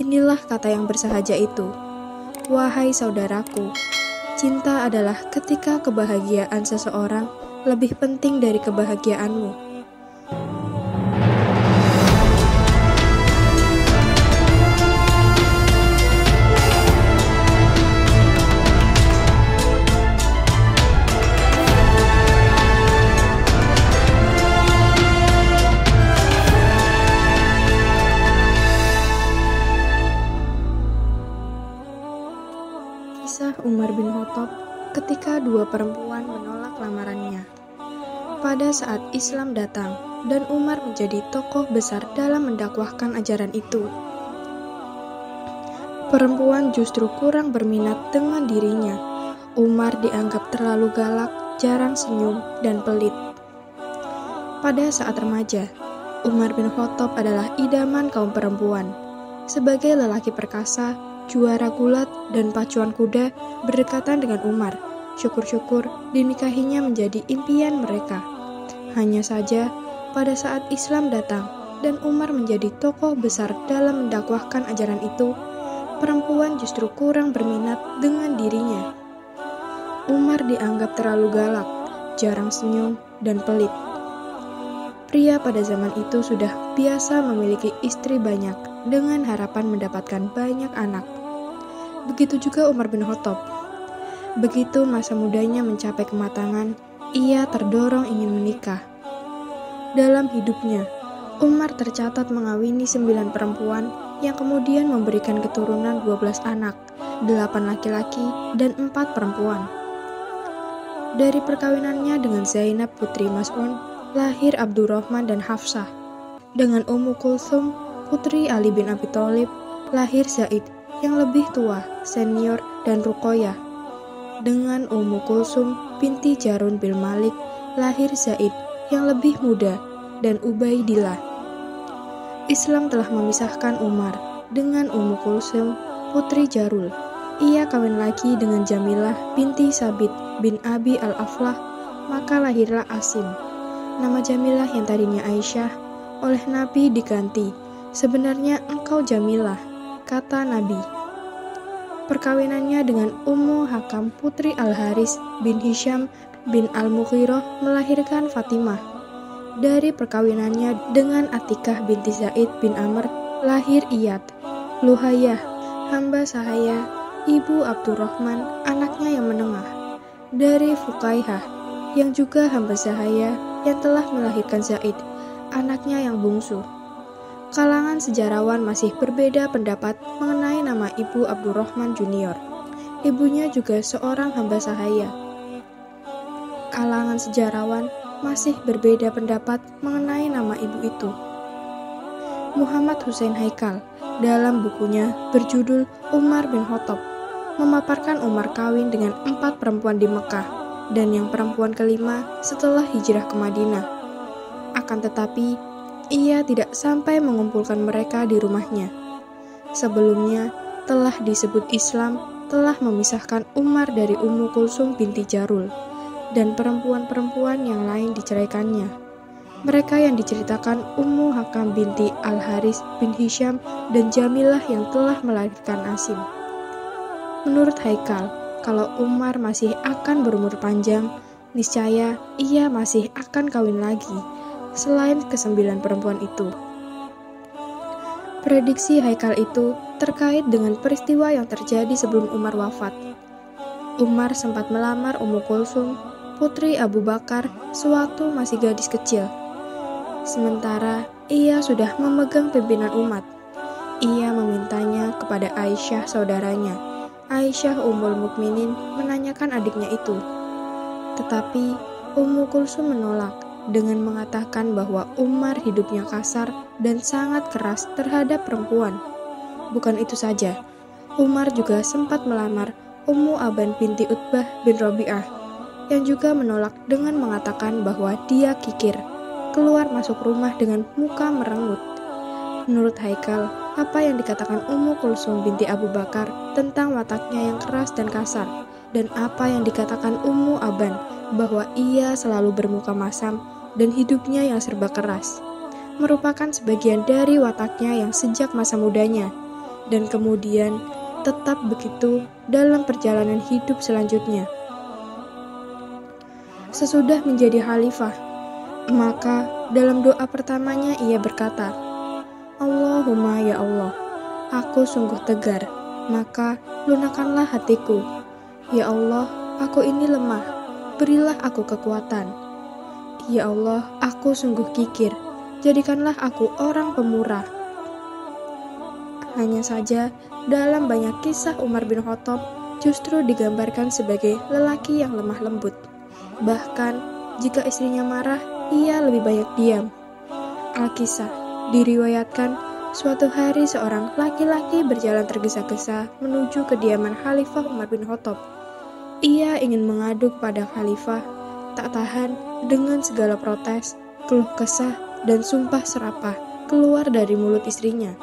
Inilah kata yang bersahaja itu. Wahai saudaraku, cinta adalah ketika kebahagiaan seseorang lebih penting dari kebahagiaanmu. Kisah Umar bin Khattab ketika dua perempuan menolak lamarannya. Pada saat Islam datang dan Umar menjadi tokoh besar dalam mendakwahkan ajaran itu, perempuan justru kurang berminat dengan dirinya. Umar dianggap terlalu galak, jarang senyum, dan pelit. Pada saat remaja, Umar bin Khattab adalah idaman kaum perempuan. Sebagai lelaki perkasa, juara gulat, dan pacuan kuda berdekatan dengan Umar. Syukur-syukur dinikahinya menjadi impian mereka. Hanya saja, pada saat Islam datang dan Umar menjadi tokoh besar dalam mendakwahkan ajaran itu, perempuan justru kurang berminat dengan dirinya. Umar dianggap terlalu galak, jarang senyum, dan pelit. Pria pada zaman itu sudah biasa memiliki istri banyak dengan harapan mendapatkan banyak anak. Begitu juga Umar bin Khattab. Begitu masa mudanya mencapai kematangan, ia terdorong ingin menikah. Dalam hidupnya, Umar tercatat mengawini 9 perempuan yang kemudian memberikan keturunan 12 anak, 8 laki-laki dan 4 perempuan. Dari perkawinannya dengan Zainab putri Mas'un, lahir Abdurrahman dan Hafsah. Dengan Ummu Kulthum, putri Ali bin Abi Thalib, lahir Zaid yang lebih tua, senior, dan Ruqayyah. Dengan Ummu Kulsum binti Jarun bin Malik, lahir Zaid yang lebih muda, dan Ubaidillah. Islam telah memisahkan Umar dengan Ummu Kulsum, putri Jarul. Ia kawin lagi dengan Jamilah binti Sabit bin Abi al-Aflah, maka lahirlah Asim. Nama Jamilah yang tadinya Aisyah oleh Nabi diganti, "Sebenarnya engkau Jamilah," kata Nabi. Perkawinannya dengan Ummu Hakam putri Al-Haris bin Hisham bin Al-Mughirah melahirkan Fatimah. Dari perkawinannya dengan Atikah binti Zaid bin Amr, lahir Iyad. Luhayyah, hamba sahaya, ibu Abdurrahman, anaknya yang menengah. Dari Fukaihah, yang juga hamba sahaya yang telah melahirkan Zaid, anaknya yang bungsu. Kalangan sejarawan masih berbeda pendapat mengenai nama ibu Abdurrahman Junior. Ibunya juga seorang hamba sahaya. Kalangan sejarawan masih berbeda pendapat mengenai nama ibu itu. Muhammad Hussein Haikal dalam bukunya berjudul Umar bin Khattab memaparkan Umar kawin dengan 4 perempuan di Mekah dan yang perempuan kelima setelah hijrah ke Madinah. Akan tetapi, ia tidak sampai mengumpulkan mereka di rumahnya. Sebelumnya, telah disebut Islam telah memisahkan Umar dari Ummu Kulsum binti Jarul, dan perempuan-perempuan yang lain diceraikannya. Mereka yang diceritakan Ummu Hakam binti Al-Haris bin Hisham dan Jamilah yang telah melahirkan Asim. Menurut Haikal, kalau Umar masih akan berumur panjang, niscaya ia masih akan kawin lagi, selain ke-9 perempuan itu. Prediksi Haikal itu terkait dengan peristiwa yang terjadi sebelum Umar wafat. Umar sempat melamar Ummu Kulsum, putri Abu Bakar, sewaktu masih gadis kecil. Sementara ia sudah memegang pimpinan umat. Ia memintanya kepada Aisyah saudaranya. Aisyah Ummul Mukminin menanyakan adiknya itu. Tetapi Ummu Kulsum menolak dengan mengatakan bahwa Umar hidupnya kasar dan sangat keras terhadap perempuan. Bukan itu saja, Umar juga sempat melamar Ummu Aban binti Utbah bin Rabi'ah, yang juga menolak dengan mengatakan bahwa dia kikir, keluar masuk rumah dengan muka merengut. Menurut Haikal, apa yang dikatakan Ummu Kulsum binti Abu Bakar tentang wataknya yang keras dan kasar, dan apa yang dikatakan Ummu Aban bahwa ia selalu bermuka masam dan hidupnya yang serba keras, merupakan sebagian dari wataknya yang sejak masa mudanya. dan kemudian tetap begitu dalam perjalanan hidup selanjutnya. Sesudah menjadi khalifah, maka dalam doa pertamanya ia berkata, Allahumma ya Allah, aku sungguh tegar, maka lunakkanlah hatiku. Ya Allah, aku ini lemah, berilah aku kekuatan. Ya Allah, aku sungguh kikir, jadikanlah aku orang pemurah. Hanya saja, dalam banyak kisah Umar bin Khattab justru digambarkan sebagai lelaki yang lemah lembut. Bahkan, jika istrinya marah, ia lebih banyak diam. Al-Kisah diriwayatkan, suatu hari seorang laki-laki berjalan tergesa-gesa menuju kediaman Khalifah Umar bin Khattab. Ia ingin mengadu kepada Khalifah, tak tahan dengan segala protes, keluh kesah, dan sumpah serapah keluar dari mulut istrinya.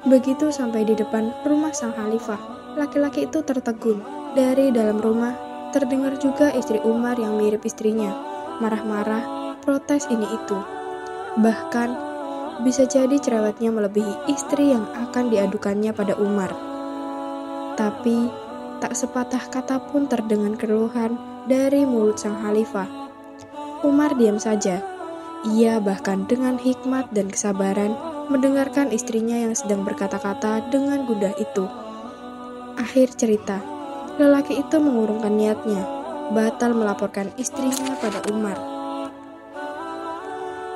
Begitu sampai di depan rumah sang Khalifah, laki-laki itu tertegun. Dari dalam rumah, terdengar juga istri Umar yang mirip istrinya, marah-marah, protes ini itu. Bahkan, bisa jadi cerewetnya melebihi istri yang akan diadukannya pada Umar. Tapi, tak sepatah kata pun terdengar keluhan dari mulut sang Khalifah. Umar diam saja. Ia bahkan dengan hikmat dan kesabaran mendengarkan istrinya yang sedang berkata-kata dengan gundah itu. Akhir cerita, lelaki itu mengurungkan niatnya, batal melaporkan istrinya pada Umar.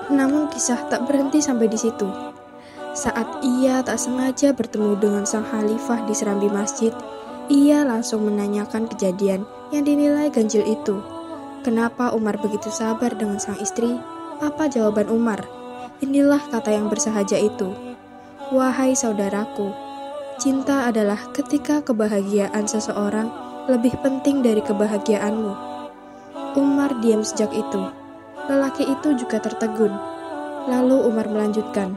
Namun kisah tak berhenti sampai di situ. Saat ia tak sengaja bertemu dengan sang khalifah di serambi masjid, ia langsung menanyakan kejadian yang dinilai ganjil itu. Kenapa Umar begitu sabar dengan sang istri? Apa jawaban Umar? Inilah kata yang bersahaja itu. Wahai saudaraku, cinta adalah ketika kebahagiaan seseorang lebih penting dari kebahagiaanmu. Umar diam sejak itu. Lelaki itu juga tertegun. Lalu Umar melanjutkan,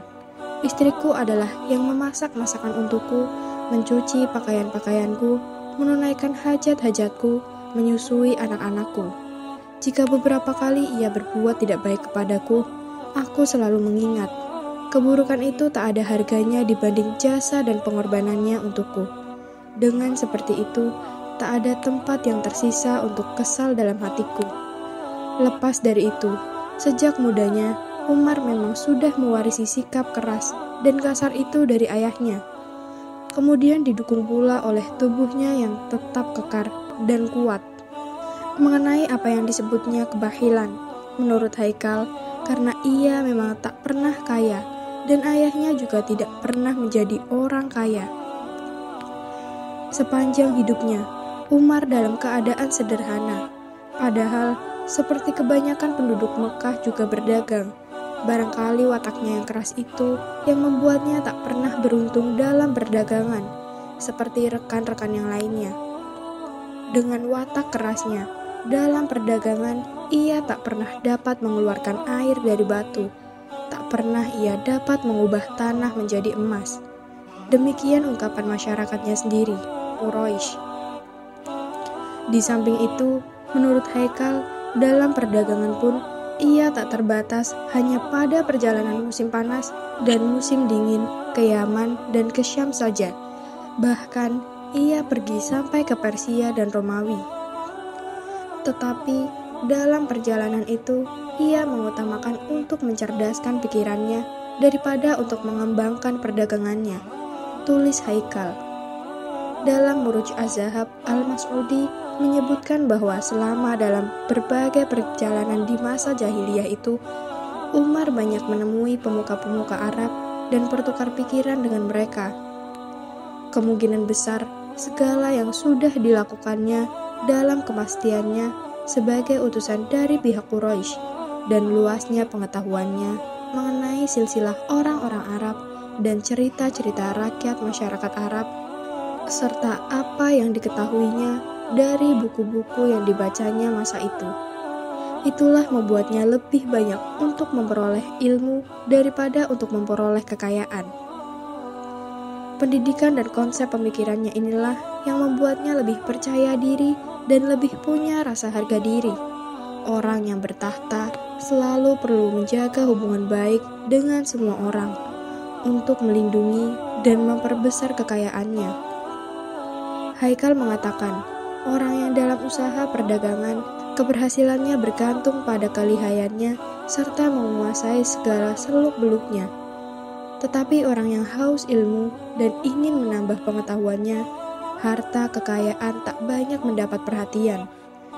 istriku adalah yang memasak masakan untukku, mencuci pakaian-pakaianku, menunaikan hajat-hajatku, menyusui anak-anakku. Jika beberapa kali ia berbuat tidak baik kepadaku, aku selalu mengingat. Keburukan itu tak ada harganya dibanding jasa dan pengorbanannya untukku. Dengan seperti itu, tak ada tempat yang tersisa untuk kesal dalam hatiku. Lepas dari itu, sejak mudanya, Umar memang sudah mewarisi sikap keras dan kasar itu dari ayahnya. Kemudian didukung pula oleh tubuhnya yang tetap kekar dan kuat. Mengenai apa yang disebutnya kebahilan, menurut Haikal, karena ia memang tak pernah kaya, dan ayahnya juga tidak pernah menjadi orang kaya. Sepanjang hidupnya, Umar dalam keadaan sederhana, padahal seperti kebanyakan penduduk Mekah juga berdagang. Barangkali wataknya yang keras itu yang membuatnya tak pernah beruntung dalam perdagangan, seperti rekan-rekan yang lainnya. Dengan watak kerasnya, dalam perdagangan ia tak pernah dapat mengeluarkan air dari batu, tak pernah ia dapat mengubah tanah menjadi emas. Demikian ungkapan masyarakatnya sendiri, Quraisy. Di samping itu, menurut Haikal, dalam perdagangan pun, ia tak terbatas hanya pada perjalanan musim panas dan musim dingin ke Yaman dan ke Syam saja. Bahkan, ia pergi sampai ke Persia dan Romawi. Tetapi, dalam perjalanan itu, ia mengutamakan untuk mencerdaskan pikirannya daripada untuk mengembangkan perdagangannya. Tulis Haikal. Dalam Muruj Az-Zahab, Al-Mas'udi menyebutkan bahwa selama dalam berbagai perjalanan di masa jahiliyah itu, Umar banyak menemui pemuka-pemuka Arab dan bertukar pikiran dengan mereka. Kemungkinan besar, segala yang sudah dilakukannya dalam kepastiannya sebagai utusan dari pihak Quraisy dan luasnya pengetahuannya mengenai silsilah orang-orang Arab dan cerita-cerita rakyat masyarakat Arab, serta apa yang diketahuinya dari buku-buku yang dibacanya masa itu. Itulah membuatnya lebih banyak untuk memperoleh ilmu daripada untuk memperoleh kekayaan. Pendidikan dan konsep pemikirannya inilah yang membuatnya lebih percaya diri dan lebih punya rasa harga diri. Orang yang bertahta selalu perlu menjaga hubungan baik dengan semua orang untuk melindungi dan memperbesar kekayaannya. Haikal mengatakan, orang yang dalam usaha perdagangan, keberhasilannya bergantung pada kelihayannya serta menguasai segala seluk-beluknya. Tetapi orang yang haus ilmu dan ingin menambah pengetahuannya, harta kekayaan tak banyak mendapat perhatian.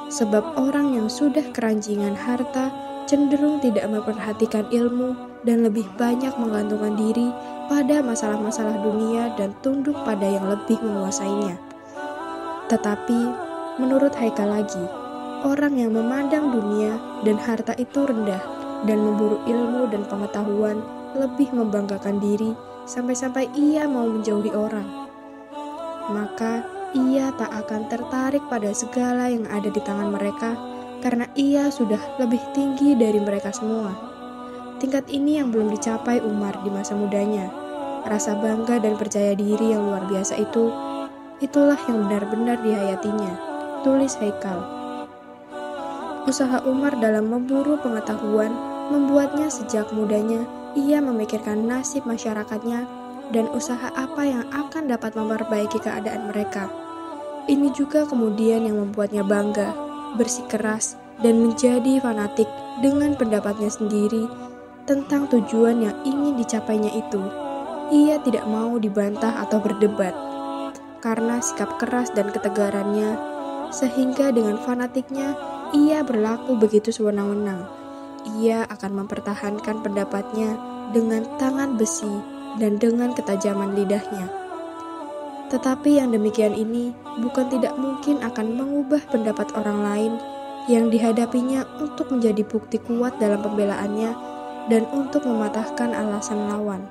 Sebab orang yang sudah keranjingan harta cenderung tidak memperhatikan ilmu dan lebih banyak menggantungkan diri pada masalah-masalah dunia dan tunduk pada yang lebih menguasainya. Tetapi, menurut Haikal lagi, orang yang memandang dunia dan harta itu rendah dan memburu ilmu dan pengetahuan lebih membanggakan diri sampai-sampai ia mau menjauhi orang. Maka ia tak akan tertarik pada segala yang ada di tangan mereka karena ia sudah lebih tinggi dari mereka semua. Tingkat ini yang belum dicapai Umar di masa mudanya. Rasa bangga dan percaya diri yang luar biasa itulah yang benar-benar dihayatinya, tulis Haikal. Usaha Umar dalam memburu pengetahuan membuatnya sejak mudanya ia memikirkan nasib masyarakatnya dan usaha apa yang akan dapat memperbaiki keadaan mereka. Ini juga kemudian yang membuatnya bangga, bersikeras, dan menjadi fanatik dengan pendapatnya sendiri tentang tujuan yang ingin dicapainya itu. Ia tidak mau dibantah atau berdebat, karena sikap keras dan ketegarannya, sehingga dengan fanatiknya ia berlaku begitu sewenang-wenang. Ia akan mempertahankan pendapatnya dengan tangan besi dan dengan ketajaman lidahnya. Tetapi yang demikian ini bukan tidak mungkin akan mengubah pendapat orang lain yang dihadapinya untuk menjadi bukti kuat dalam pembelaannya dan untuk mematahkan alasan lawan.